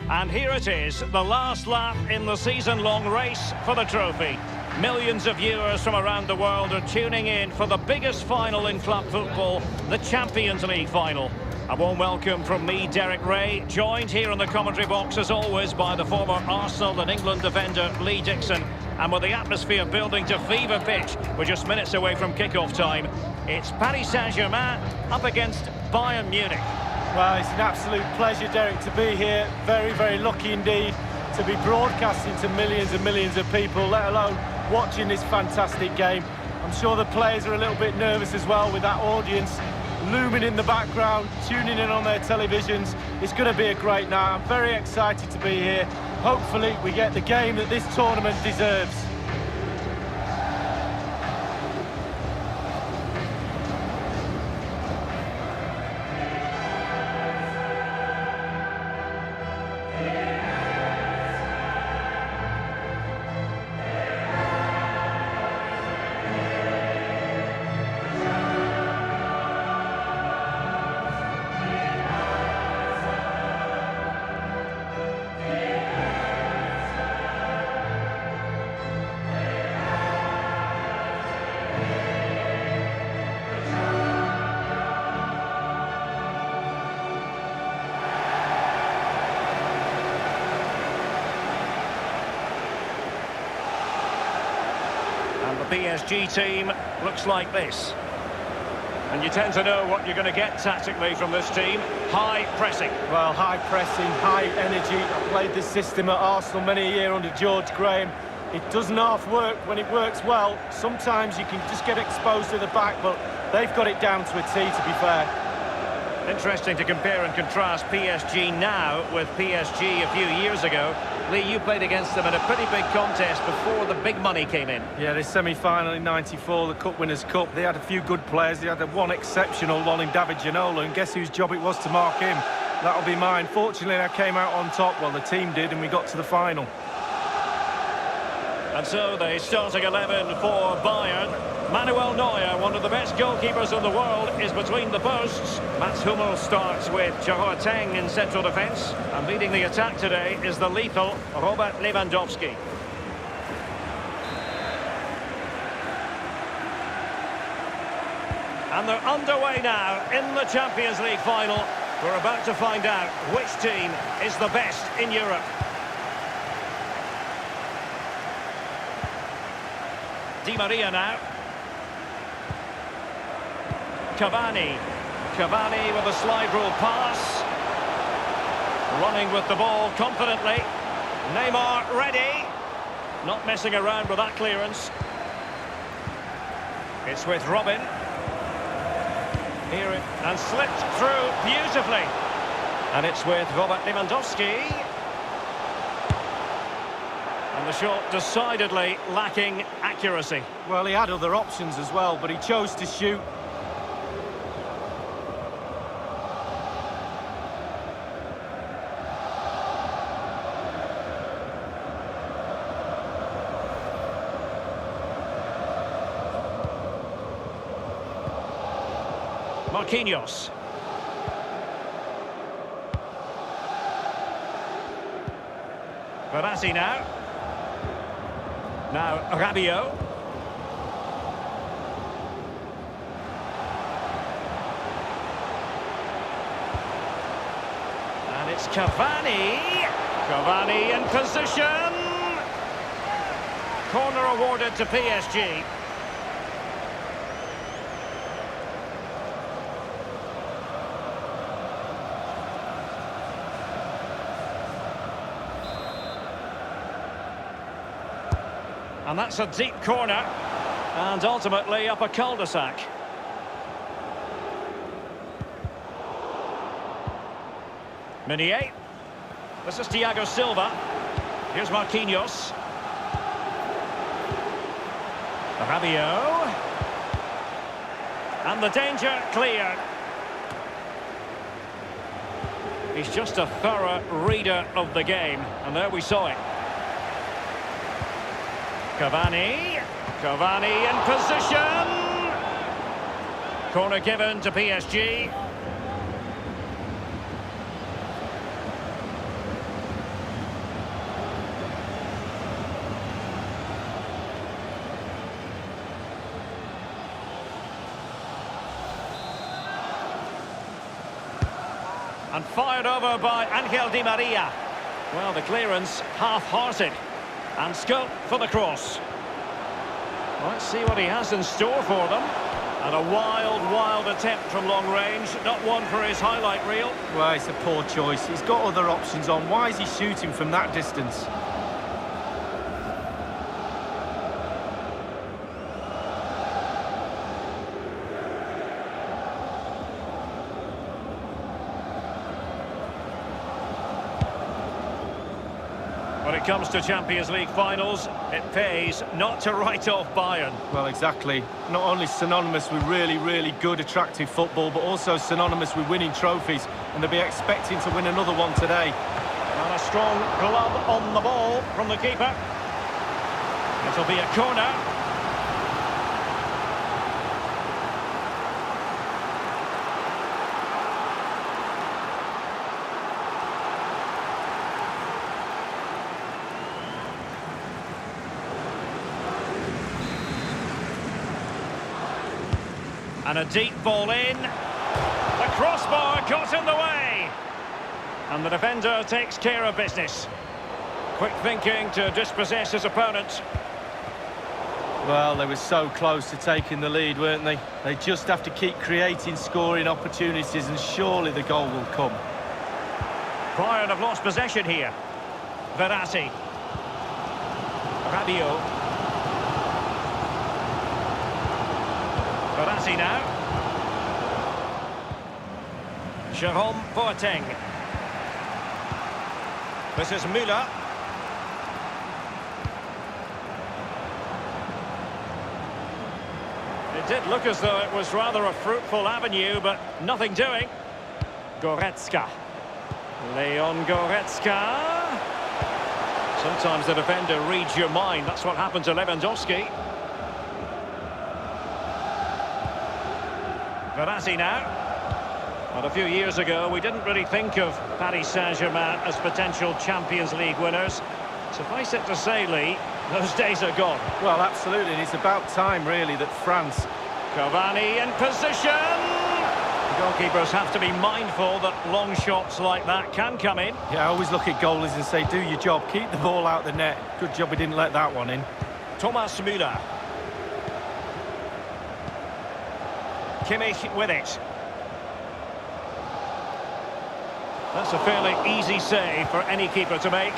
And here it is, the last lap in the season-long race for the trophy. Millions of viewers from around the world are tuning in for the biggest final in club football, the Champions League final. A warm welcome from me, Derek Ray, joined here in the commentary box as always by the former Arsenal and England defender Lee Dixon. And with the atmosphere building to fever pitch, we're just minutes away from kick-off time. It's Paris Saint-Germain up against Bayern Munich. Well, it's an absolute pleasure, Derek, to be here. Very, very lucky indeed to be broadcasting to millions and millions of people, let alone watching this fantastic game. I'm sure the players are a little bit nervous as well with that audience looming in the background, tuning in on their televisions. It's going to be a great night. I'm very excited to be here. Hopefully we get the game that this tournament deserves. PSG team looks like this. And you tend to know what you're going to get tactically from this team. High pressing. Well, high pressing, high energy. I played this system at Arsenal many a year under George Graham. It doesn't half work when it works well. Sometimes you can just get exposed to the back, but they've got it down to a T, to be fair. Interesting to compare and contrast PSG now with PSG a few years ago. Lee, you played against them in a pretty big contest before the big money came in. Yeah, the semi-final in '94, the Cup Winners' Cup. They had a few good players. They had one exceptional one in David Ginola, and guess whose job it was to mark him? That'll be mine. Fortunately, I came out on top. Well, the team did, and we got to the final. And so the starting 11 for Bayern. Manuel Neuer, one of the best goalkeepers in the world, is between the posts. Mats Hummels starts with Teng in central defence. And leading the attack today is the lethal Robert Lewandowski. And they're underway now in the Champions League final. We're about to find out which team is the best in Europe. Di Maria now. Cavani with a slide rule pass. Running with the ball confidently. Neymar ready. Not messing around with that clearance. It's with Robin. Here it and slipped through beautifully. And it's with Robert Lewandowski. And the shot decidedly lacking accuracy. Well, he had other options as well, but he chose to shoot. Marquinhos. Verratti now. Now Rabiot. And it's Cavani. Cavani in position. Corner awarded to PSG. And that's a deep corner, and ultimately up a cul-de-sac. Meunier. This is Thiago Silva. Here's Marquinhos. Rabiot. And the danger cleared. He's just a thorough reader of the game, and there we saw it. Cavani. Cavani in position. Corner given to PSG. And fired over by Angel Di Maria. Well, the clearance half-hearted. And scope for the cross. Let's see what he has in store for them. And a wild attempt from long range. Not one for his highlight reel. Well, it's a poor choice. He's got other options on. Why is he shooting from that distance? When it comes to Champions League finals, it pays not to write off Bayern. Well, exactly. Not only synonymous with really good, attractive football, but also synonymous with winning trophies. And they'll be expecting to win another one today. And a strong glove on the ball from the keeper. It'll be a corner. And a deep ball in. The crossbar got in the way. And the defender takes care of business. Quick thinking to dispossess his opponent. Well, they were so close to taking the lead, weren't they? They just have to keep creating scoring opportunities and surely the goal will come. Bayern have lost possession here. Verratti. Rabiot. Verratti now. Jerome Boateng. This is Müller. It did look as though it was rather a fruitful avenue, but nothing doing. Goretzka. Leon Goretzka. Sometimes the defender reads your mind. That's what happened to Lewandowski. Verratti now. Well, a few years ago, we didn't really think of Paris Saint-Germain as potential Champions League winners. Suffice it to say, Lee, those days are gone. Well, absolutely, and it's about time, really, that France... Cavani in position! Goalkeepers have to be mindful that long shots like that can come in. Yeah, I always look at goalies and say, do your job, keep the ball out the net. Good job we didn't let that one in. Thomas Müller. Kimmich with it. That's a fairly easy save for any keeper to make.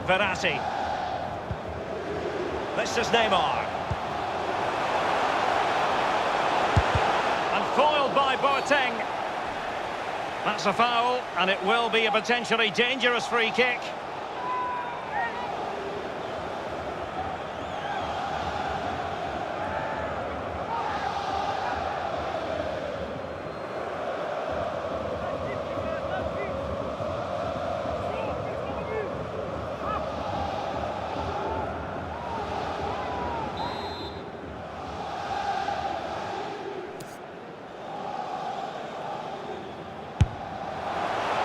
Verratti. This is Neymar. And foiled by Boateng. That's a foul, and it will be a potentially dangerous free kick.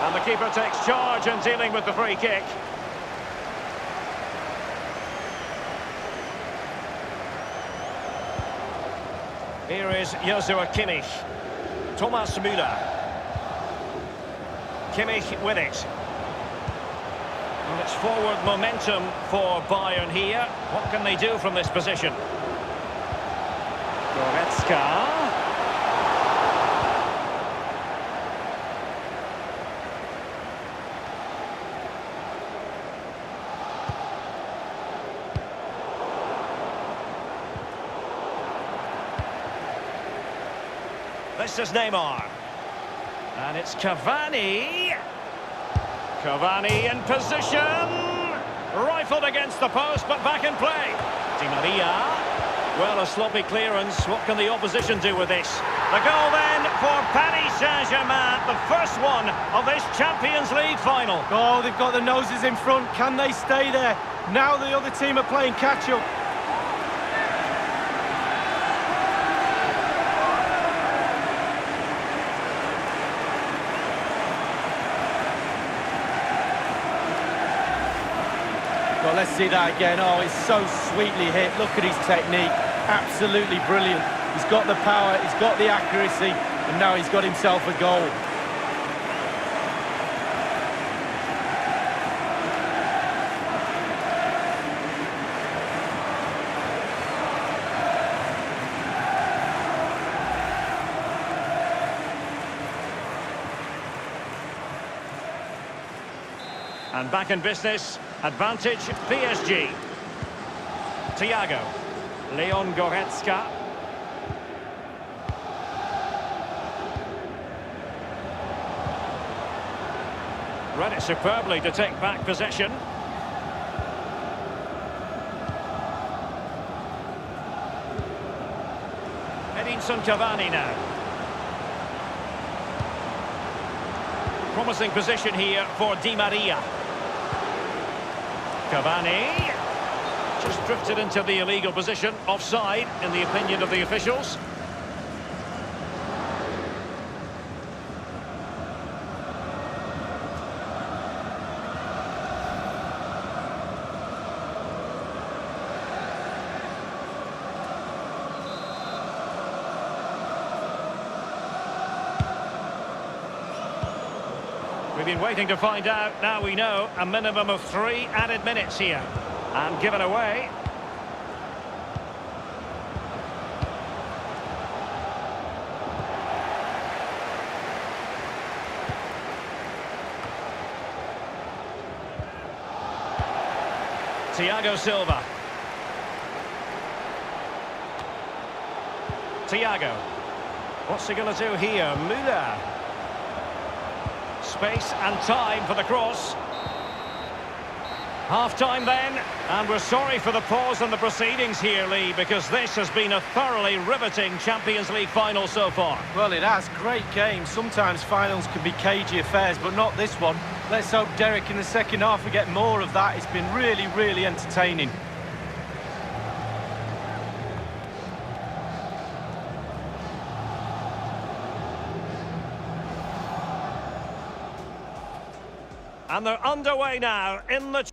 And the keeper takes charge in dealing with the free kick. Here is Joshua Kimmich. Thomas Müller. Kimmich with it. And it's forward momentum for Bayern here. What can they do from this position? Goretzka. This is Neymar. And it's Cavani. Cavani in position. Rifled against the post, but back in play. Di Maria. Well, a sloppy clearance. What can the opposition do with this? The goal then for Paris Saint-Germain, the first one of this Champions League final. Oh, they've got the noses in front. Can they stay there? Now the other team are playing catch-up. Well, let's see that again. Oh, it's so sweetly hit. Look at his technique. Absolutely brilliant. He's got the power, he's got the accuracy, and now he's got himself a goal. And back in business, advantage PSG. Thiago, Leon Goretzka. Read it superbly to take back possession. Edinson Cavani now. Promising position here for Di Maria. Cavani just drifted into the illegal position, offside in the opinion of the officials. We've been waiting to find out. Now we know a minimum of 3 added minutes here. And given away. Thiago Silva. Thiago. What's he going to do here? Müller. Space and time for the cross. Half-time then, and we're sorry for the pause in the proceedings here, Lee, because this has been a thoroughly riveting Champions League final so far. Well, it has. Great game. Sometimes finals can be cagey affairs, but not this one. Let's hope, Derek, in the second half we get more of that. It's been really, really entertaining. And they're underway now in the...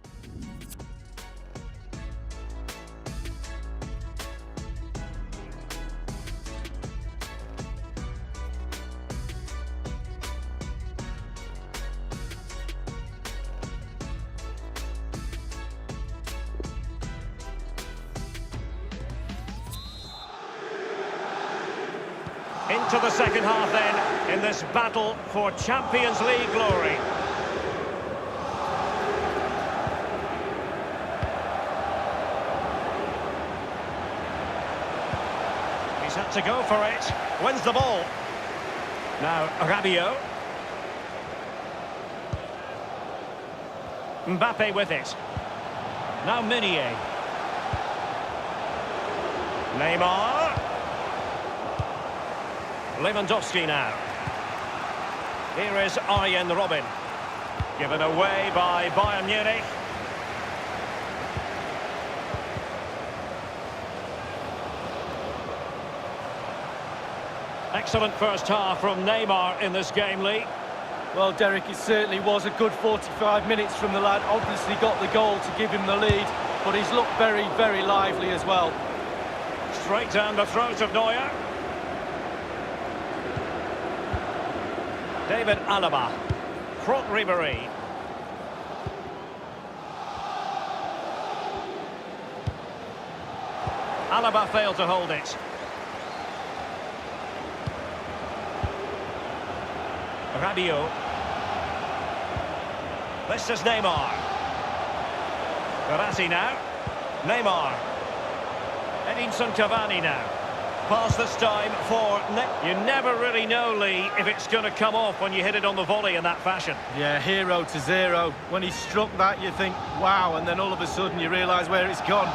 Into the second half then, in this battle for Champions League glory. He's had to go for it, wins the ball. Now, Rabiot. Mbappe with it. Now Meunier. Neymar. Lewandowski now. Here is Arjen Robben. Given away by Bayern Munich. Excellent first half from Neymar in this game, Lee. Well, Derek, it certainly was a good 45 minutes from the lad. Obviously got the goal to give him the lead, but he's looked very, very lively as well. Straight down the throat of Neuer. David Alaba. Front Ribéry. Alaba failed to hold it. Rabiot. This is Neymar. Verratti now. Neymar. Edinson Cavani now. Pass this time for... You never really know, Lee, if it's going to come off when you hit it on the volley in that fashion. Yeah, 0-0. When he struck that, you think, wow, and then all of a sudden you realise where it's gone.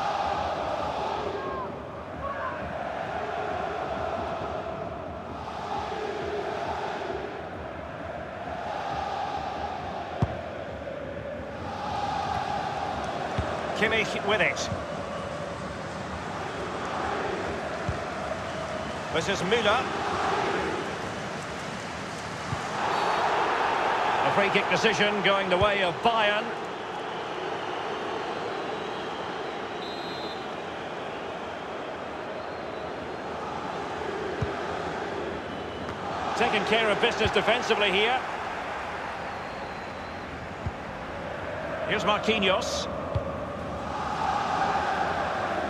Kimmich with it. This is Müller. A free kick decision going the way of Bayern. taking care of business defensively here. Here's Marquinhos.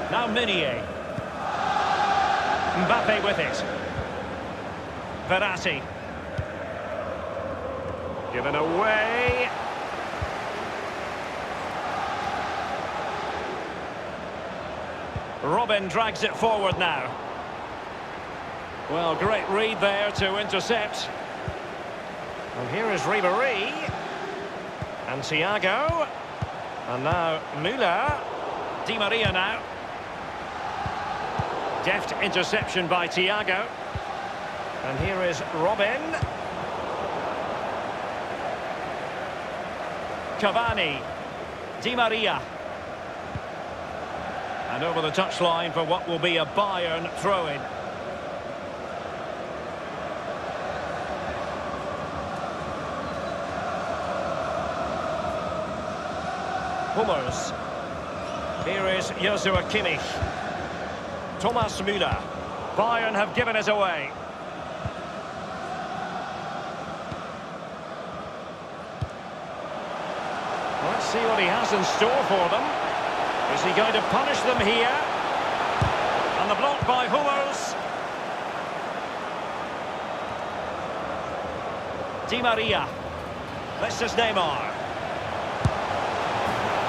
Now Meunier. Mbappe with it. Verratti. Given away. Robin drags it forward now. Well, great read there to intercept. And here is Ribéry. And Thiago. And now Müller. Di Maria now. Deft interception by Thiago. And here is Robin. Cavani. Di Maria. And over the touchline for what will be a Bayern throw-in. Hummels. Here is Joshua Kimmich. Thomas Müller. Bayern have given it away. Let's see what he has in store for them. Is he going to punish them here? And the block by Hummels. Di Maria. This is Neymar.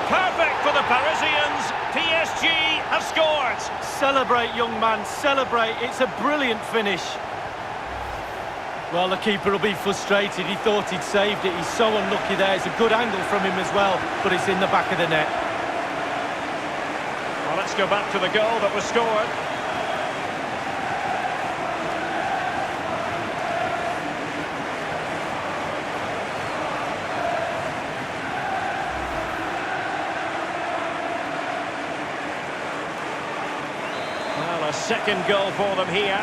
Perfect for the Parisians. PSG have scored. Celebrate, young man, celebrate. It's a brilliant finish. Well, the keeper will be frustrated. He thought he'd saved it. He's so unlucky there. It's a good angle from him as well, but it's in the back of the net. Well, let's go back to the goal that was scored. Well, a second goal for them here.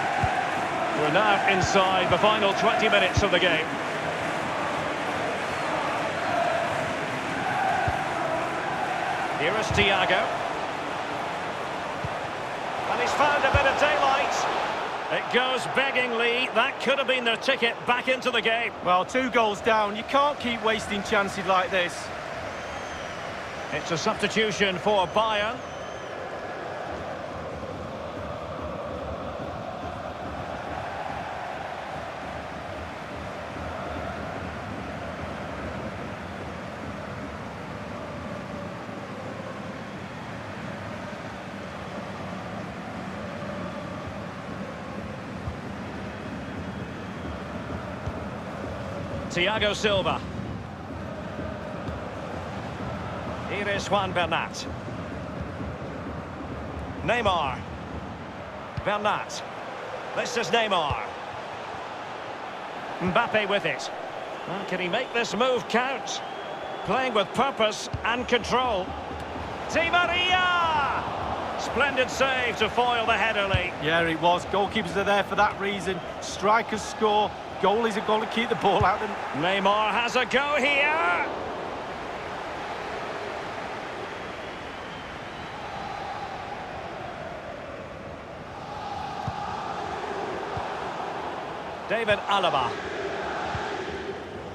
We're now inside the final 20 minutes of the game. Here is Thiago. And he's found a bit of daylight. It goes beggingly. That could have been their ticket back into the game. Well, 2 goals down. You can't keep wasting chances like this. It's a substitution for Bayern. Thiago Silva. Here is Juan Bernat. Neymar. Bernat. This is Neymar. Mbappe with it. Well, can he make this move count? Playing with purpose and control. Di Maria! Splendid save to foil the header lead. Yeah, it was. Goalkeepers are there for that reason. Strikers score. Goalies are going to keep the ball out. Neymar has a go here. David Alaba.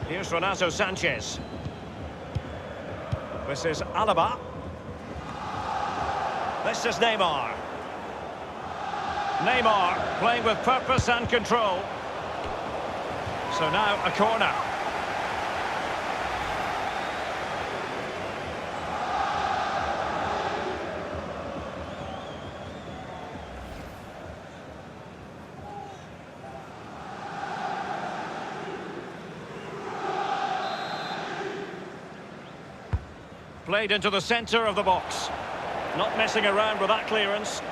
Here's Renato Sanchez. This is Alaba. This is Neymar. Neymar playing with purpose and control. So now a corner. Played into the centre of the box. Not messing around with that clearance.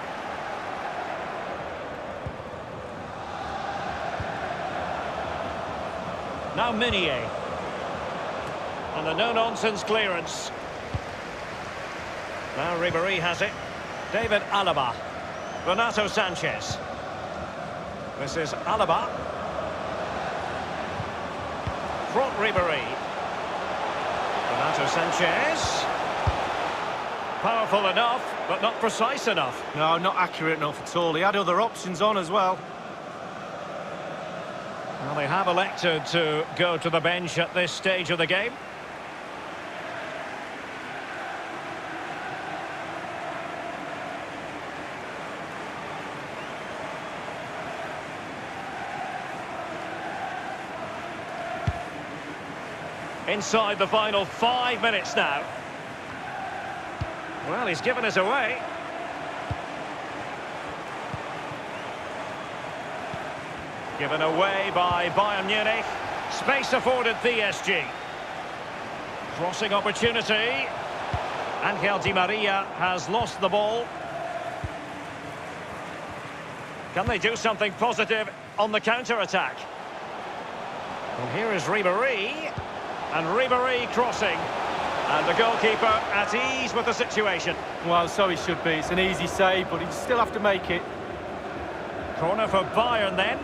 Now Meunier. And the no-nonsense clearance. Now Ribéry has it. David Alaba. Renato Sanchez. This is Alaba. Front Ribéry. Renato Sanchez. Powerful enough, but not precise enough. No, not accurate enough at all. He had other options on as well. Well, they have elected to go to the bench at this stage of the game. Inside the final 5 minutes now. Well, he's given us away. Given away by Bayern Munich. Space afforded PSG. Crossing opportunity. Angel Di Maria has lost the ball. Can they do something positive on the counter-attack? Well, here is Ribéry. And Ribéry crossing. And the goalkeeper at ease with the situation. Well, so he should be. It's an easy save, but he'd still have to make it. Corner for Bayern then.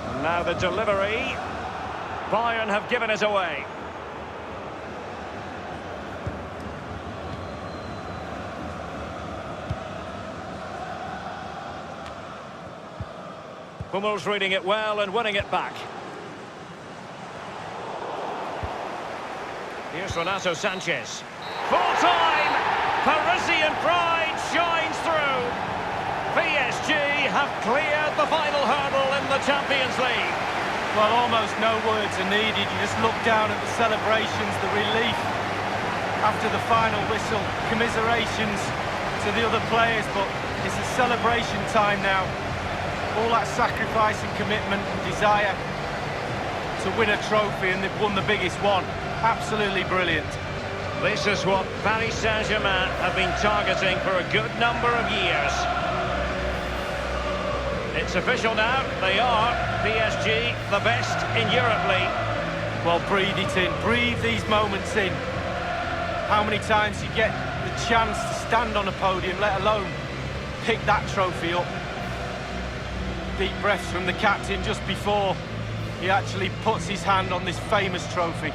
And now the delivery. Bayern have given us away. Hummel's reading it well and winning it back. Here's Renato Sanchez. Full time! Parisian pride shines through. PSG have cleared the final hurdle in the Champions League. Well, almost no words are needed. You just look down at the celebrations, the relief after the final whistle, commiserations to the other players, but it's a celebration time now. All that sacrifice and commitment and desire to win a trophy, and they've won the biggest one. Absolutely brilliant. This is what Paris Saint-Germain have been targeting for a good number of years. It's official now, they are, PSG, the best in Europe League. Well, breathe it in, breathe these moments in. How many times you get the chance to stand on a podium, let alone pick that trophy up. Deep breaths from the captain just before he actually puts his hand on this famous trophy.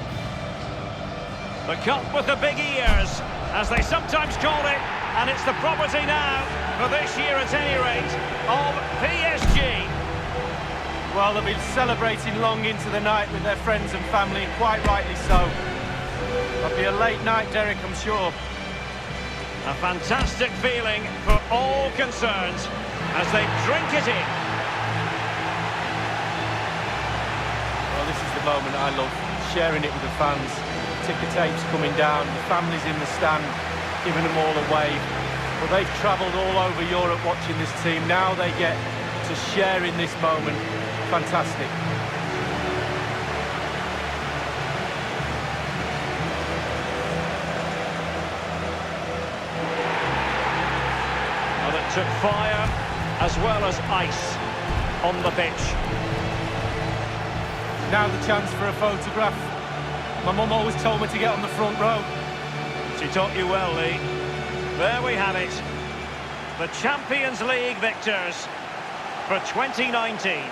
The cup with the big ears, as they sometimes call it, and it's the property now, for this year at any rate, of PSG. Well, they'll be celebrating long into the night with their friends and family, and quite rightly so. It'll be a late night, Derek, I'm sure. A fantastic feeling for all concerned, as they drink it in. Well, this is the moment I love, sharing it with the fans. Ticker tapes coming down, the families in the stand, giving them all a wave. Well, they've travelled all over Europe watching this team. Now they get to share in this moment. Fantastic. Well, it took fire as well as ice on the pitch. Now the chance for a photograph. My mum always told me to get on the front row. She taught you well, Lee. There we have it. The Champions League victors for 2019.